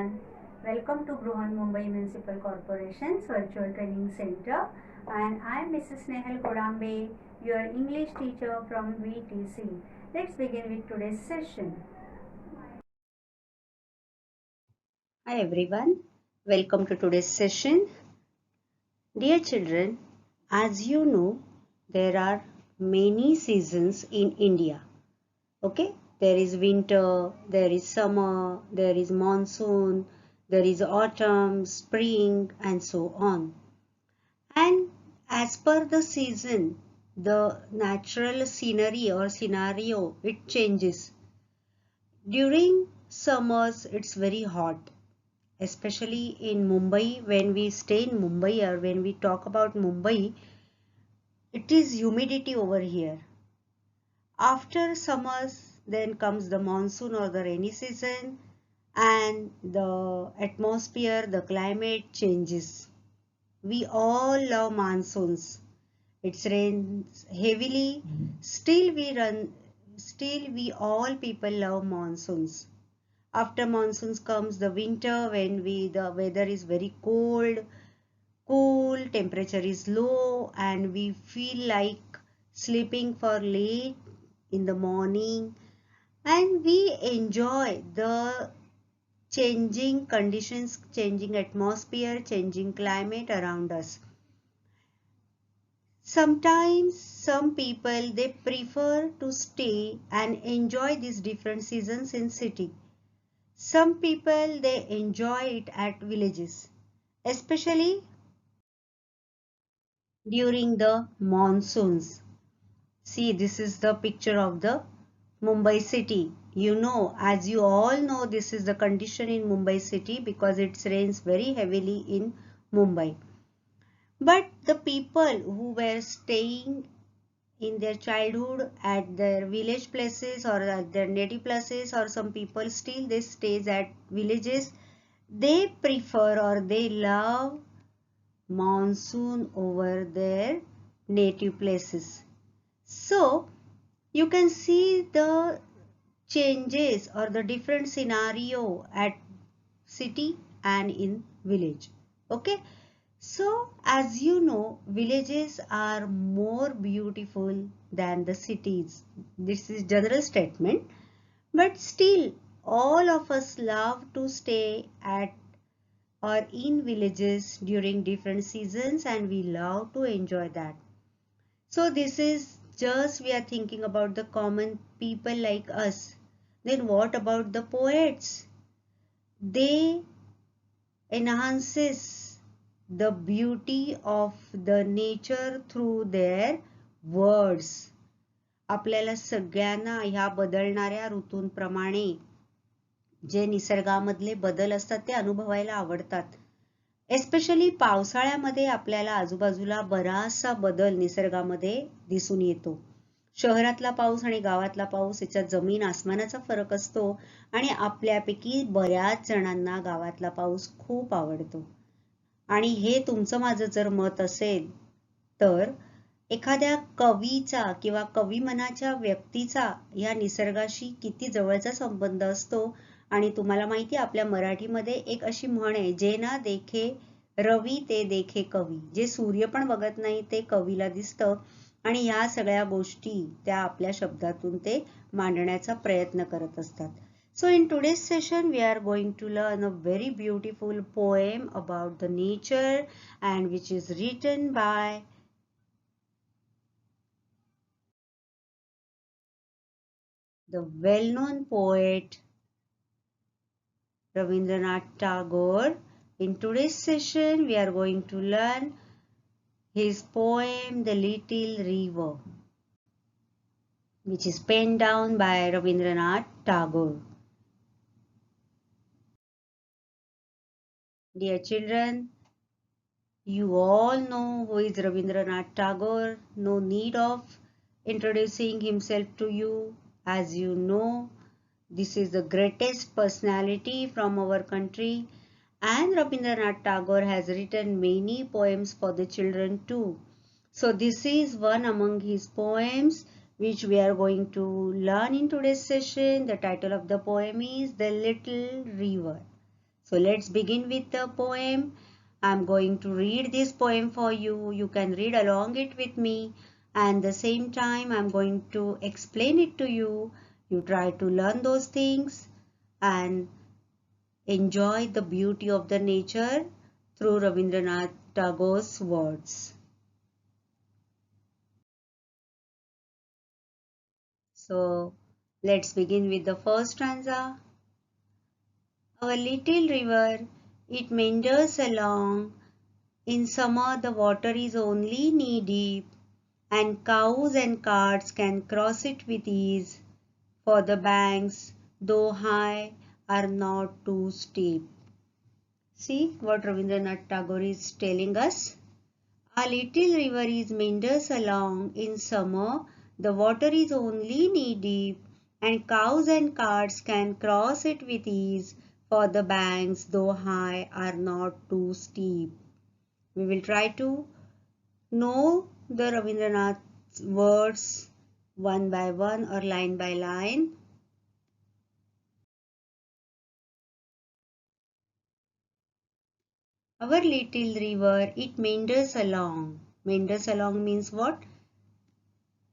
everyone. Welcome to Bruhan Mumbai Municipal Corporation's Virtual Training Center, and I am Mrs. SNEHAL GODMABE, your English teacher from VTC. Let's begin with today's session. Hi everyone, welcome to today's session. Dear children, as you know, there are many seasons in India. Okay, there is winter, there is summer, there is monsoon, there is autumn, spring, and so on. And as per the season, the natural scenery or scenario, it changes. During summers, it's very hot, especially in Mumbai. When we stay in Mumbai or when we talk about Mumbai, it is humidity over here. After summers, then comes the monsoon or the rainy season, and the atmosphere, the climate changes. We all love monsoons. It rains heavily. Still we all people love monsoons. After monsoons comes the winter, when the weather is very cold, cool, temperature is low, and we feel like sleeping for late in the morning, and we enjoy the changing conditions, changing atmosphere, changing climate around us. Sometimes some people, they prefer to stay and enjoy these different seasons in city. Some people, they enjoy it at villages, especially during the monsoons. See, this is the picture of the Mumbai city. You know, as you all know, this is the condition in Mumbai city because it rains very heavily in Mumbai. But the people who were staying in their childhood at their village places or at their native places, or some people still they stays at villages, they prefer or they love monsoon over their native places. So you can see the changes or the different scenario at city and in village. Okay, so as you know, villages are more beautiful than the cities. This is general statement, but still all of us love to stay at or in villages during different seasons, and we love to enjoy that. So this is just we are thinking about the common people like us. Then what about the poets? They enhances the beauty of the nature through their words. आपल्याला सगळ्यांना ह्या बदलणाऱ्या ऋतूंप्रमाणे जे निसर्गामधले बदल असतात ते अनुभवायला आवडतात. Especially पावसाळ्यामध्ये आपल्याला आजूबाजूला बराचसा बदल निसर्गामध्ये दिसून येतो. शहरातला पाऊस आणि गावातला पाऊस याच्यात जमीन आसमानाचा फरक असतो, आणि आपल्यापैकी बऱ्याच जणांना गावातला पाऊस खूप आवडतो. आणि हे तुमचं माझं जर मत असेल तर एखाद्या कवीचा किंवा कविमनाच्या व्यक्तीचा या निसर्गाशी किती जवळचा संबंध असतो. आणि तुम्हाला माहिती आहे आपल्या मराठीमध्ये एक अशी म्हण आहे, जे ना देखे रवी ते देखे कवी. जे सूर्य पण बघत नाही ते कवीला दिसतं, आणि ह्या सगळ्या गोष्टी त्या आपल्या शब्दातून ते मांडण्याचा प्रयत्न करत असतात. So in today's session we are going to learn a very beautiful poem about the nature, and which is written by the well-known poet Rabindranath Tagore. In today's session we are going to learn his poem The Little River, which is penned down by Rabindranath Tagore. Dear children, you all know who is Rabindranath Tagore. No need of introducing himself to you. As you know, this is the greatest personality from our country, and Rabindranath Tagore has written many poems for the children too. So this is one among his poems which we are going to learn in today's session. The title of the poem is The Little River. So let's begin with the poem. I'm going to read this poem for you. You can read along it with me, and the same time I'm going to explain it to you. You try to learn those things and enjoy the beauty of the nature through Rabindranath Tagore's words. So let's begin with the first stanza. Our little river, it meanders along. In summer the water is only knee deep, and cows and carts can cross it with ease, for the banks, though high, are not too steep. See what Rabindranath Tagore is telling us. Our little river is meanders along. In summer, the water is only knee deep, and cows and carts can cross it with ease, for the banks, though high, are not too steep. We will try to know the Rabindranath words one by one or line by line. Our little river, it meanders along. Meanders along means what?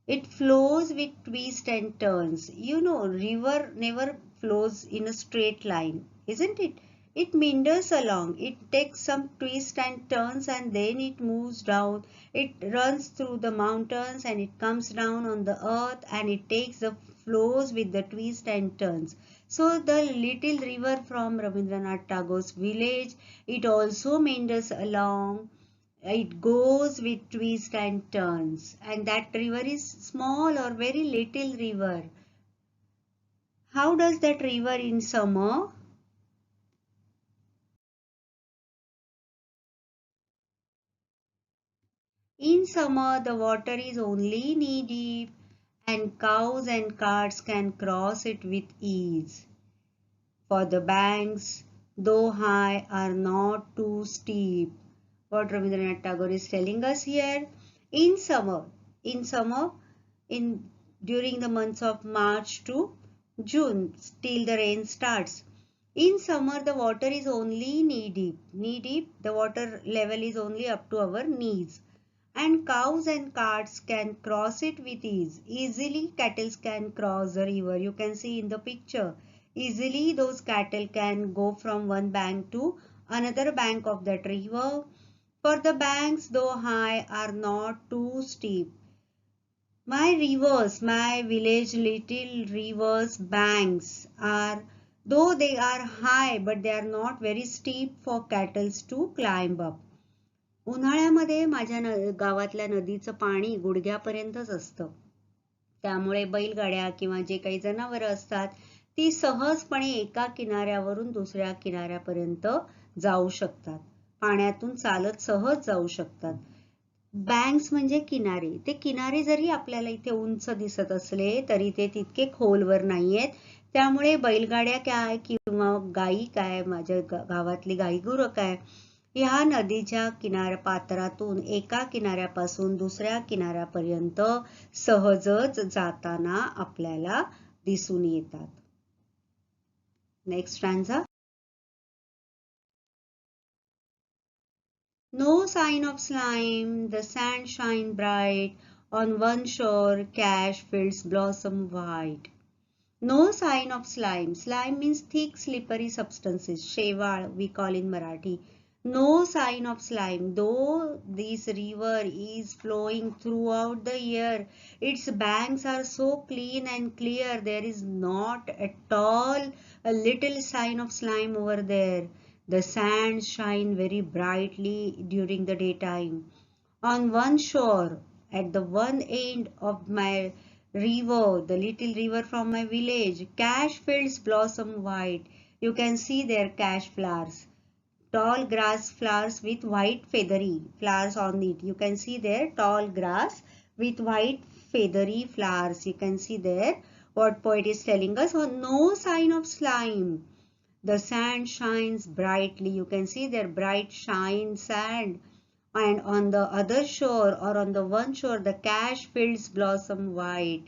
It flows with twists and turns. You know, river never flows in a straight line, isn't it? It meanders along. It takes some twists and turns and then it moves down. It runs through the mountains and it comes down on the earth and it takes the flows with the twists and turns. So the little river from Rabindranath Tagore's village, it also meanders along. It goes with twists and turns, and that river is small or very little river. How does that river in summer? In summer the water is only knee deep, and cows and carts can cross it with ease, for the banks, though high, are not too steep. What Rabindranath Tagore is telling us here. In summer, in summer, in during the months of March to June till the rain starts. In summer the water is only knee deep. Knee deep, the water level is only up to our knees. And cows and carts can cross it with ease. Easily cattle can cross the river. You can see in the picture. Easily those cattle can go from one bank to another bank of that river. For the banks, though high, are not too steep. My rivers, my village little rivers, banks are, though they are high, but they are not very steep for cattle to climb up. उन्हाळ्यामध्ये माझ्या गावातल्या नदीचं पाणी गुडघ्यापर्यंतच असतं. त्यामुळे बैलगाड्या किंवा जे काही जनावरं असतात ती सहजपणे एका किनाऱ्यावरून दुसऱ्या किनाऱ्यापर्यंत जाऊ शकतात. पाण्यातून चालत सहज जाऊ शकतात. बँक्स म्हणजे किनारे. ते किनारे जरी आपल्याला इथे उंच दिसत असले तरी ते तितके खोलवर नाहीयेत. त्यामुळे बैलगाड्या काय किंवा गायी काय, माझ्या गावातली गाई गुरं काय, ह्या नदीच्या पात्रातून एका किनाऱ्यापासून दुसऱ्या किनाऱ्यापर्यंत सहजच जाताना आपल्याला दिसून येतात. Next स्टॅन्झा. No sign of slime, the sand shine bright, on one shore cash fields blossom white. No sign of slime. Slime means thick slippery substances. Sheval we call in Marathi. No sign of slime. Though this river is flowing throughout the year, its banks are so clean and clear, there is not at all a little sign of slime over there. The sands shine very brightly during the daytime. On one shore, at the one end of my river, the little river from my village, cash fields blossom white. You can see there cash flowers. Tall grass flowers with white feathery flowers on it. You can see there tall grass with white feathery flowers. You can see there what poet is telling us. Oh, no sign of slime. The sand shines brightly. You can see there bright shine sand. And on the other shore or on the one shore, the cash fields blossom white.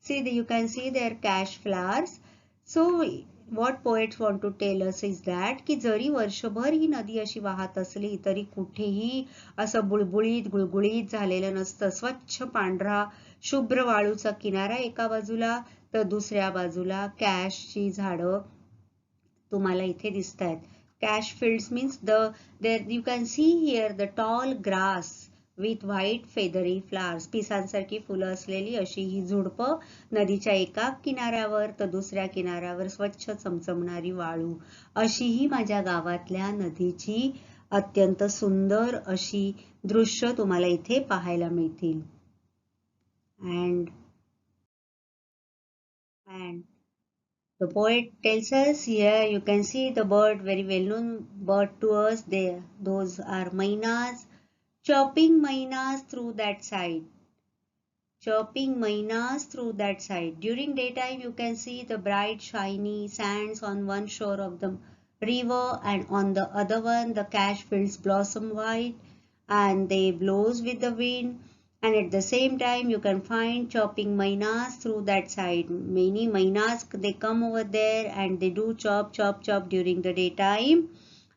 See, you can see there cash flowers. So what poets want to tell us is that की जरी वर्षभर ही नदी अशी वाहत असली तरी कुठेही असं बुळबुळीत गुळगुळीत झालेलं नसतं. स्वच्छ पांढरा शुभ्र वाळूचा किनारा एका बाजूला तर दुसऱ्या बाजूला कॅशची झाडं तुम्हाला इथे दिसतायत. Cash fields means there you can see here the tall grass with white feathery flowers. पिसांसारखी फुलं असलेली अशी ही झुडपं नदीच्या एका किनाऱ्यावर तर दुसऱ्या किनाऱ्यावर स्वच्छ चमचमणारी वाळू. अशी ही माझ्या गावातल्या नदीची अत्यंत सुंदर अशी दृश्य तुम्हाला इथे पाहायला मिळतील. And the poet tells us here, you can see the bird, very well known bird to us there. Those are mynas, chirping mynas through that side. Chirping mynas through that side. During daytime, you can see the bright shiny sands on one shore of the river, and on the other one the cash fields blossom white and they blows with the wind. And at the same time you can find chopping mynas through that side. Many mynas, they come over there and they do chop chop chop during the daytime.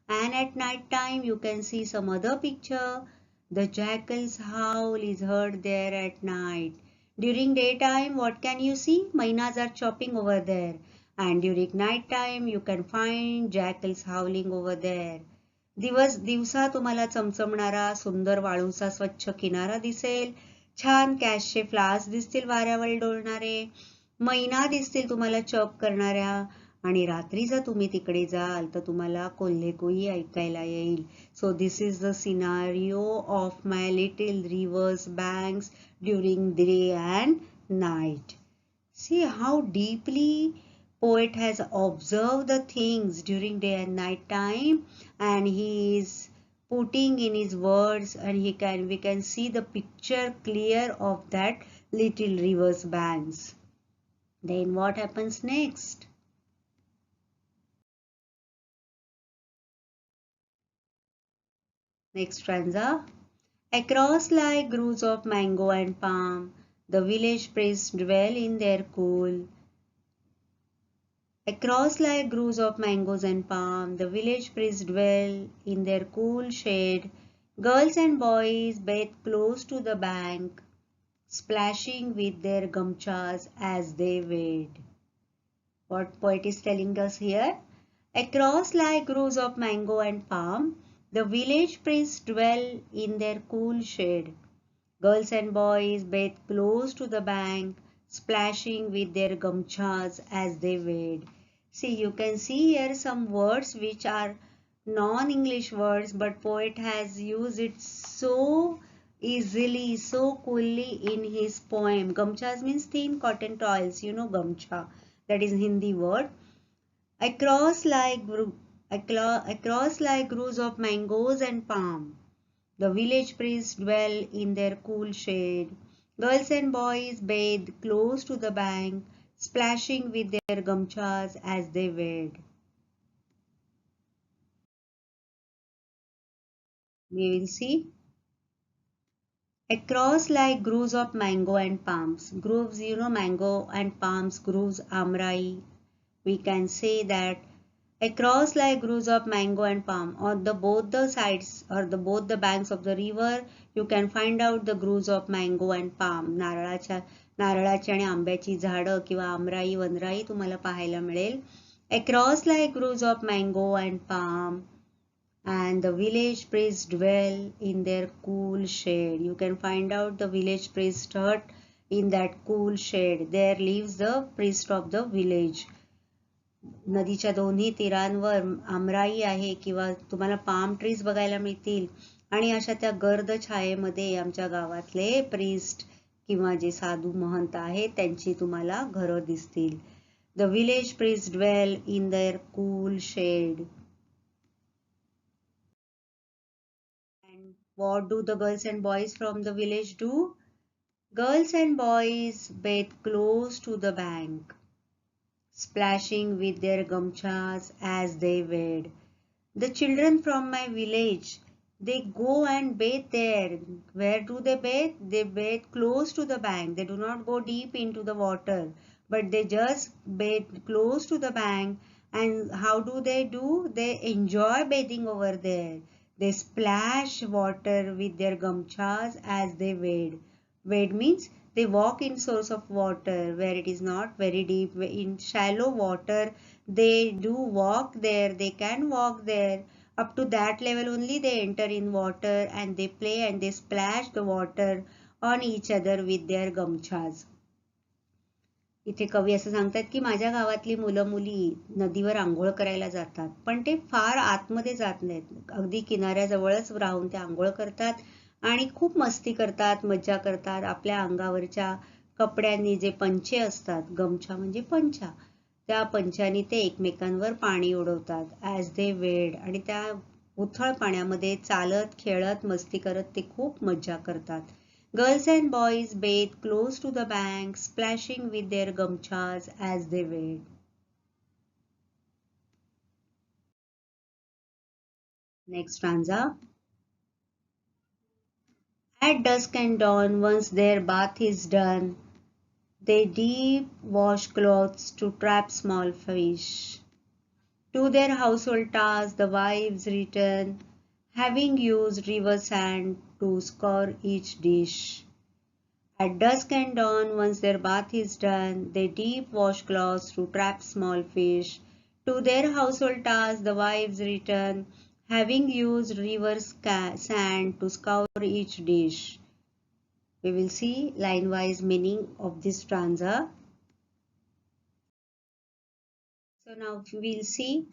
And at night time you can see some other picture. The jackal's howl is heard there at night. During daytime what can you see? Mynas are chopping over there. And during night time you can find jackals howling over there. दिवसा तुम्हाला चमचमणारा सुंदर वाळूचा स्वच्छ किनारा दिसेल. छान कॅशचे flowers दिसतील वाऱ्यावर डोलणारे. मैना दिसतील तुम्हाला चप करणाऱ्या. आणि रात्री जर तुम्ही तिकडे जाल तर तुम्हाला कोल्हेकोई ऐकायला येईल. So this is the scenario of my little reverse banks during day and night. See how deeply poet has observed the things during day and night time, and he is putting in his words, and we can see the picture clear of that little river's banks. Then what happens next? Next stanza. Across lie groves of mango and palm, the village priests dwell in their cool. Across lie groves of mangoes and palm, the village priests dwell in their cool shade. Girls and boys bathe close to the bank, splashing with their gamchas as they wade. What poet is telling us here? Across lie groves of mango and palm, the village priests dwell in their cool shade. Girls and boys bathe close to the bank, splashing with their gamchas as they wade. See, you can see here some words which are non-English words, but poet has used it so easily, so coolly in his poem. Gamchas means thin cotton towels, you know gamcha. That is Hindi word. Across lie groves of mangoes and palm, the village priests dwell in their cool shade. Girls and boys bathe close to the bank, splashing with their gamchas as they wade. We will see. Across lie groves of mango and palms. Groves, you know, mango and palms, groves, amrai. We can say that across lie groves of mango and palm. On the both the sides or both the banks of the river, you can find out the groves of mango and palm. नारळाची आणि आंब्याची झाडं किंवा आमराई वनराई तुम्हाला पाहायला मिळेल. Across lie groves of mango and palm, and the village priests dwell in their cool shade. You can find out the village priest hut in that cool shade. There lives the priest of the village. नदीच्या दोन्ही तीरांवर आमराई आहे किंवा तुम्हाला palm trees बघायला मिळतील. आणि अशा त्या गर्द छायेमध्ये आमच्या गावातले प्रिस्ट किंवा जे साधू महंत आहेत त्यांची तुम्हाला घरं दिसतील. The village priest dwell in their cool shade. And what do the girls and boys from the village do? Girls and boys bathe close to the bank, splashing with their gamchas as they wade. The children from my village, they go and bathe there. Where do they bathe? They bathe close to the bank. They do not go deep into the water, but they just bathe close to the bank And how do? They enjoy bathing over there. They splash water with their gamchas as they wade. Wade means they walk in source of water where it is not very deep. In shallow water, they do walk there. They can walk there. Up to that level only they enter in water and they play and they splash the water on each other with their gamchas. इथे कवी असं सांगतात की माझ्या गावातली मुलं मुली नदीवर आंघोळ करायला जातात, पण ते फार आतमध्ये जात नाहीत. अगदी किनाऱ्याजवळच राहून ते आंघोळ करतात आणि खूप मस्ती करतात, मज्जा करतात. आपल्या अंगावरच्या कपड्यांनी जे पंचे असतात, गमछा म्हणजे पंचा, त्या पंचानी ते एकमेकांवर पाणी उडवतात ॲज दे वेड. आणि त्या उथळ पाण्यामध्ये चालत खेळत मस्ती करत ते खूप मज्जा करतात. Girls and boys bathe close to the bank, splashing with their gamchas as they wade. Next stanza. At dusk and dawn, once their bath is done, they deep wash clothes to trap small fish. To their household tasks the wives return, having used river sand to scour each dish. At dusk and dawn, once their bath is done, they deep wash cloths to trap small fish. To their household tasks the wives return, having used river sand to scour each dish. We will see line-wise meaning of this stanza. So now we will see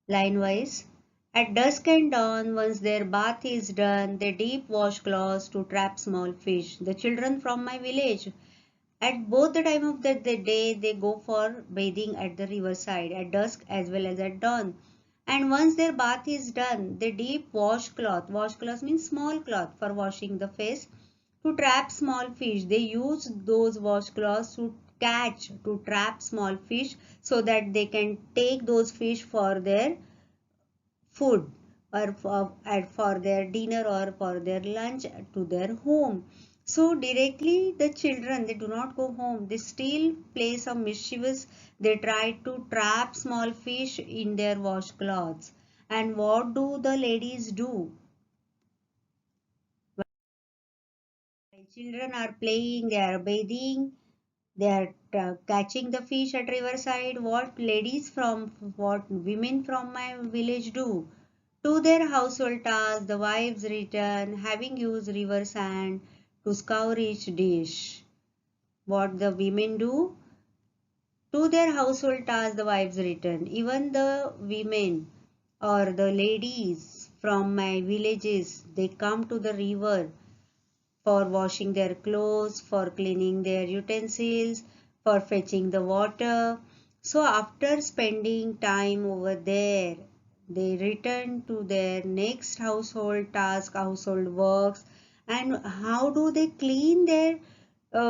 line-wise. At dusk and dawn, once their bath is done, they deep wash cloths to trap small fish. The children from my village, at both the time of the day, they go for bathing at the riverside, at dusk as well as at dawn. And once their bath is done, they deep wash cloth. Wash cloth means small cloth for washing the face. To trap small fish, they use those washcloths to catch, to trap small fish so that they can take those fish for their food or for their dinner or for their lunch to their home. So directly the children, they do not go home. They still play some mischievous. They try to trap small fish in their washcloths. And what do the ladies do? While children are playing, they are bathing, they are catching the fish at riverside. What women from my village do? To their household tasks, the wives return, having used river sand to scour each dish. What the women do? To their household tasks, the wives return. Even the women or the ladies from my villages, they come to the river for washing their clothes, for cleaning their utensils, for fetching the water. So after spending time over there, they return to their next household task, household works. And how do they clean their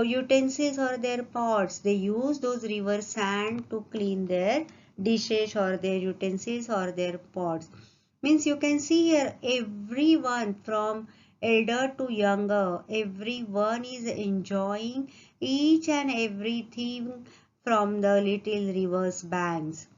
utensils or their pots? They use those river sand to clean their dishes or their utensils or their pots. Means you can see here everyone from elder to younger, everyone is enjoying each and everything from the little river's banks.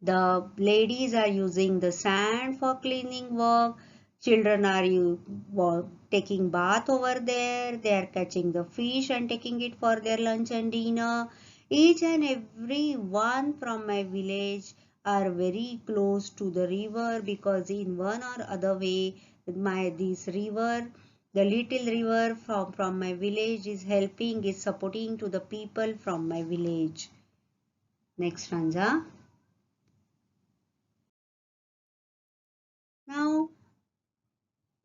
The ladies are using the sand for cleaning work. Children are taking bath over there. They are catching the fish and taking it for their lunch and dinner. Each and every one from my village are very close to the river, because in one or other way this river, the little river from my village is helping, is supporting to the people from my village. Next stanza. Now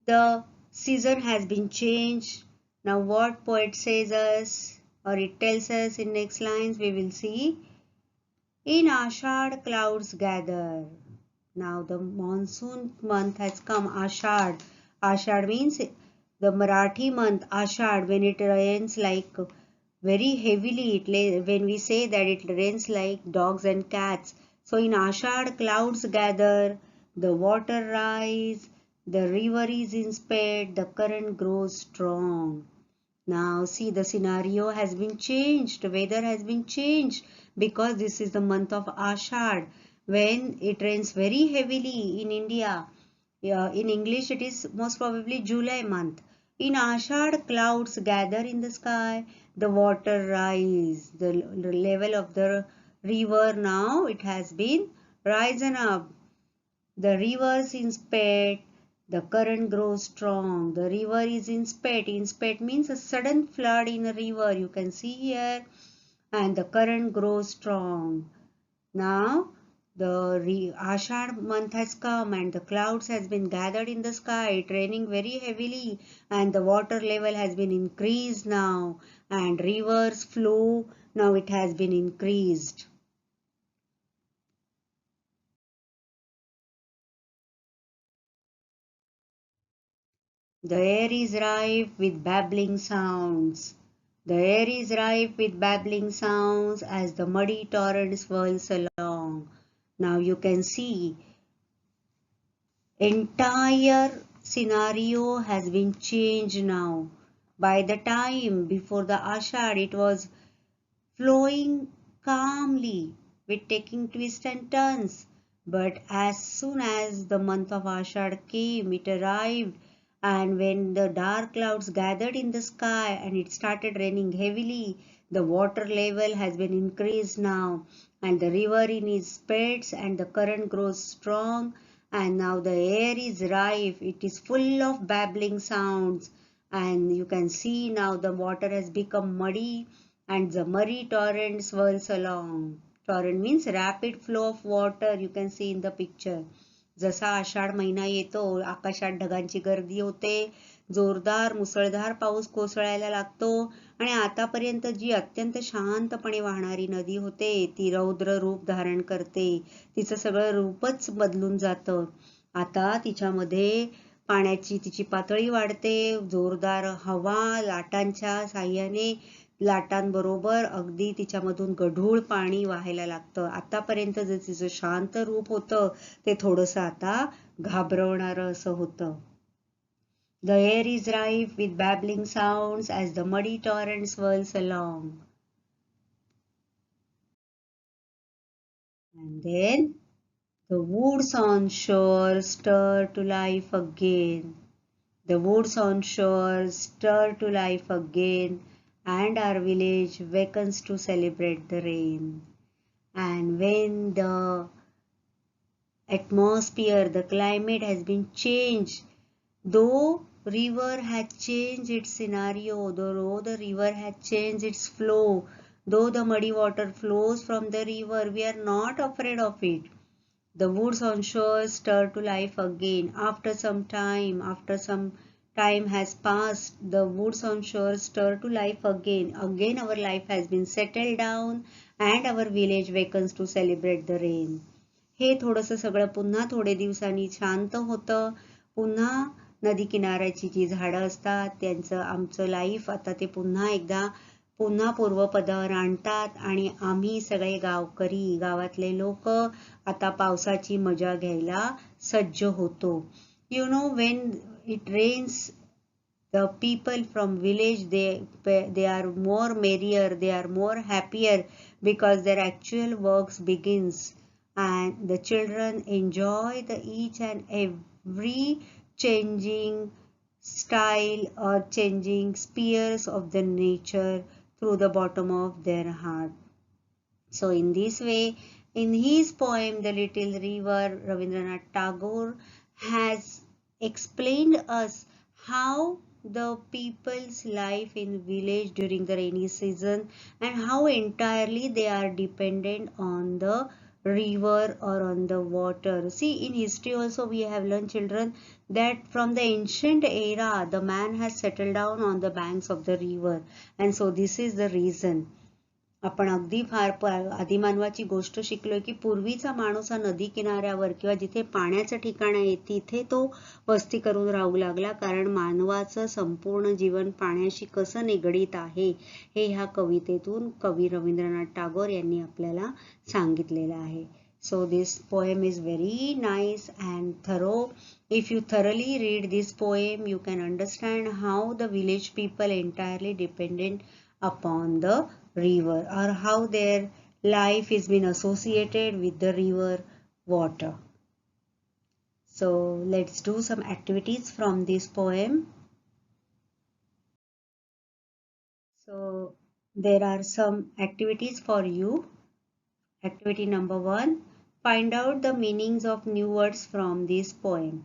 the season has been changed. Now what poet says us, or it tells us in next lines, we will see. In Ashad clouds gather. Now the monsoon month has come, Ashad. Ashad means the Marathi month, Ashad, when it rains like very heavily. When we say that it rains like dogs and cats. So in Ashad clouds gather, the water rise, the river is in spate, the current grows strong. Now see, the scenario has been changed, weather has been changed, because this is the month of Ashad, when it rains very heavily in India. In English it is most probably July month. In Ashad, clouds gather in the sky, the water rise, the level of the river now it has been risen up. The rivers in spate, the current grows strong. The river is in spate. In spate means a sudden flood in a river. You can see here. And the current grows strong. Now the Ashad month has come and the clouds has been gathered in the sky. It raining very heavily and the water level has been increased now. And rivers flow. Now it has been increased. The air is rife with babbling sounds. The air is rife with babbling sounds as the muddy torrent swirls along. Now you can see entire scenario has been changed now. By the time before the Ashad, it was flowing calmly with taking twists and turns. But as soon as the month of Ashad came, it arrived, and when the dark clouds gathered in the sky and it started raining heavily, the water level has been increased now, and the river in its spades and the current grows strong, and now the air is rife. It is full of babbling sounds, and you can see now the water has become muddy and the muddy torrent swirls along. Torrent means rapid flow of water. You can see in the picture. जसा आषाढ महिना येतो, आकाशात ढगांची गर्दी होते, जोरदार मुसळधार पाऊस कोसळायला लागतो आणि आतापर्यंत जी अत्यंत शांतपणे वाहणारी नदी होते ती रौद्र रूप धारण करते. तिचं सगळं रूपच बदलून जातं. आता तिच्यामध्ये पाण्याची तिची पातळी वाढते, जोरदार हवा लाटांच्या साह्याने लाटांबरोबर अगदी तिच्यामधून गढूळ पाणी वाहायला लागतं. आतापर्यंत जे तिचं शांत रूप होतं ते थोडंसं आता घाबरवणारं असं होतं. The air is rife with babbling sounds as the muddy torrent swirls along. And then the woods on shore stir to life again. The woods on shore stir to life again, and our village wakens to celebrate the rain. And when the atmosphere, the climate has been changed, though river had changed its scenario, though the river had changed its flow, though the muddy water flows from the river, we are not afraid of it. The woods on shore stir to life again. After some time has passed, the woods on shore stir to life again. Again our life has been settled down and our village wakens to celebrate the rain. हे थोडंसं सगळं पुन्हा थोडे दिवसांनी शांत होतं. पुन्हा नदी किनाऱ्याची जी झाडं असतात त्यांचं आमचं लाईफ आता ते पुन्हा एकदा पुन्हा पूर्वपदावर आणतात आणि आम्ही सगळे गावकरी गावातले लोक आता पावसाची मजा घ्यायला सज्ज होतो. You know, when it rains, the people from village they are more merrier, they are more happier because their actual works begins, and the children enjoy the each and every changing style or changing spheres of the nature through the bottom of their heart. So in this way, in his poem The Little River, Rabindranath Tagore has explained us how the people's life in village during the rainy season and how entirely they are dependent on the river or on the water. See, in history also we have learned, children, that from the ancient era the man has settled down on the banks of the river, and so this is the reason. आपण अगदी फार आदिमानवाची गोष्ट शिकलोय की पूर्वीचा माणूस हा नदी किनाऱ्यावर किंवा जिथे पाण्याचं ठिकाण आहे तिथे तो वस्ती करून राहू लागला, कारण मानवाचं संपूर्ण जीवन पाण्याशी कसं निगडीत आहे हे ह्या कवितेतून कवी रवींद्रनाथ टागोर यांनी आपल्याला सांगितलेलं आहे. So this poem is very nice and thorough. If you thoroughly read this poem, you can understand how the village people entirely dependent upon the river, or how their life is been associated with the river water. So let's do some activities from this poem. So there are some activities for you. Activity number 1. Find out the meanings of new words from this poem.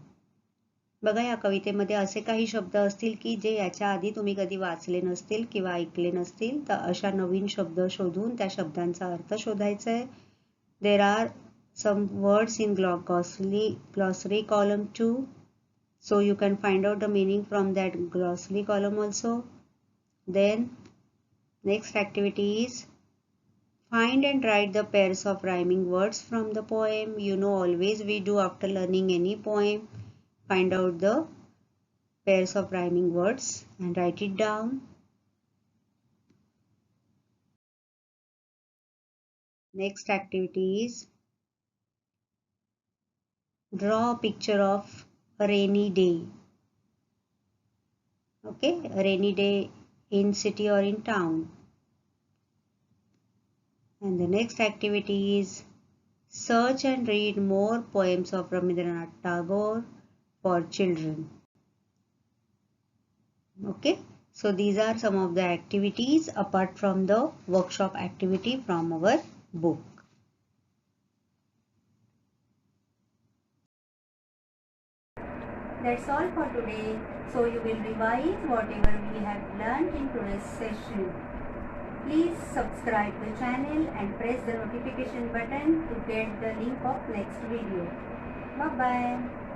बघा या कवितेमध्ये असे काही शब्द असतील की जे याच्या आधी तुम्ही कधी वाचले नसतील किंवा ऐकले नसतील, तर अशा नवीन शब्द शोधून त्या शब्दांचा अर्थ शोधायचा आहे. There are some words in glossary column 2. So you can find out the meaning from that glossary column also. Then next activity is find and write the pairs of rhyming words from the poem. You know, always we do after learning any poem. Find out the pairs of rhyming words and write it down. Next activity is draw a picture of a rainy day. Okay, a rainy day in city or in town. And the next activity is search and read more poems of Rabindranath Tagore for children. Okay, so these are some of the activities apart from the workshop activity from our book. That's all for today. So you will revise whatever we have learned in today's session. Please subscribe the channel and press the notification button to get the link of next video. Bye bye.